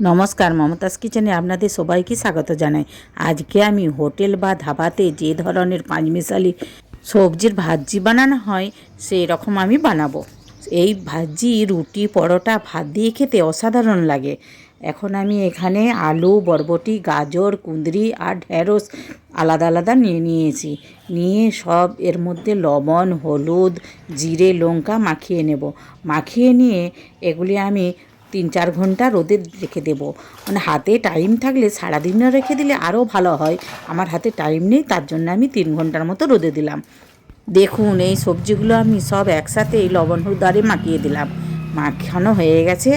নমস্কার, মমতাজ কিচেনে আপনাদের সবাইকে স্বাগত জানাই। আজকে আমি হোটেল বা ধাবাতে যে ধরনের পাঁচমিশালি সবজির ভাজি বানানো হয় সেই রকম আমি বানাবো। এই ভাজি রুটি, পরোটা, ভাত দিয়ে খেতে অসাধারণ লাগে। এখন আমি এখানে আলু, বরবটি, গাজর, কুঁদরি আর ঢেঁড়স আলাদা আলাদা নিয়েছি। নিয়ে সব এর মধ্যে লবণ, হলুদ, জিরে, লঙ্কা মাখিয়ে নেব। মাখিয়ে নিয়ে এগুলি আমি 3-4 ঘন্টা রোদে রেখে দেবো। মানে হাতে টাইম থাকলে সারাদিনও রেখে দিলে আরও ভালো হয়। আমার হাতে টাইম নেই, তার জন্য আমি 3 ঘন্টার মতো রোদে দিলাম। দেখুন, এই সবজিগুলো আমি সব একসাথে এই লবণ হলুদ আরে মাখিয়ে দিলাম। মাখানো হয়ে গেছে।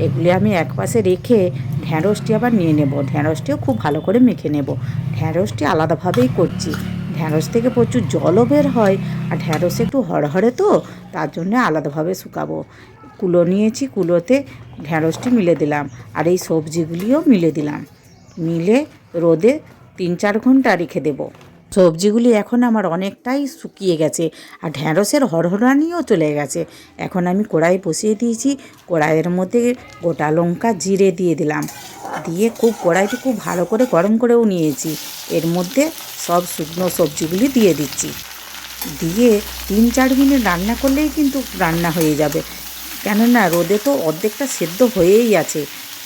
এগুলি আমি একপাশে রেখে ঢ্যাঁড়সটি আবার নিয়ে নেব। ঢ্যাঁড়সটিও খুব ভালো করে মেখে নেব। ঢ্যাঁড়সটি আলাদাভাবেই করছি। ঢ্যাঁড়স থেকে প্রচুর জলও বের হয়, আর ঢ্যাঁড়স একটু হড়হড়ে তো, তার জন্য আলাদাভাবে শুকাবো। কুলো নিয়েছি, কুলোতে ঢ্যাঁড়সটি মিলে দিলাম আর এই সবজিগুলিও মিলে দিলাম। মিলে রোদে 3-4 ঘন্টা রেখে দেবো। সবজিগুলি এখন আমার অনেকটাই শুকিয়ে গেছে আর ঢ্যাঁড়সের হড়হড়ানিও চলে গেছে। এখন আমি কড়াই বসিয়ে দিয়েছি। কড়াইয়ের মধ্যে গোটা লঙ্কা, জিরে দিয়ে দিলাম। দিয়ে কড়াইটি খুব ভালো করে গরম করেও নিয়েছি। এর মধ্যে সব শুকনো সবজিগুলি দিয়ে দিচ্ছি। দিয়ে 3-4 মিনিট রান্না করলেই কিন্তু রান্না হয়ে যাবে। কেননা রোদে তো অর্ধেকটা সেদ্ধ হয়েই আছে।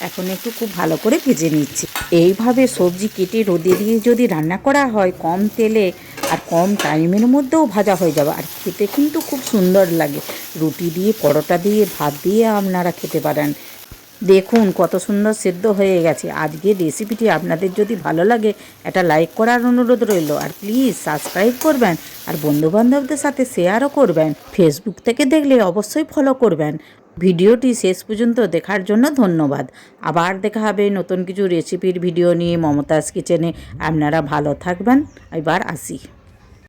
এখন একটু খুব ভালো করে ভেজে নিচ্ছি। এইভাবে সবজি কেটে রোদে দিয়ে যদি রান্না করা হয় কম তেলে আর কম টাইমের মধ্যেও ভাজা হয়ে যাবে, আর খেতে কিন্তু খুব সুন্দর লাগে। রুটি দিয়ে, পরোটা দিয়ে, ভাত দিয়ে আপনারা খেতে পারেন। দেখুন কত সুন্দর সেদ্ধ হয়ে গেছে। আজকের রেসিপিটি আপনাদের যদি ভালো লাগে একটা লাইক করার অনুরোধ রইল, আর প্লিজ সাবস্ক্রাইব করবেন, আর বন্ধুবান্ধবদের সাথে শেয়ারও করবেন। ফেসবুক থেকে দেখলে অবশ্যই ফলো করবেন। ভিডিওটি শেষ পর্যন্ত দেখার জন্য ধন্যবাদ। আবার দেখা হবে নতুন কিছু রেসিপির ভিডিও নিয়ে মমতাজ কিচেনে। আপনারা ভালো থাকবেন। এবার আসি।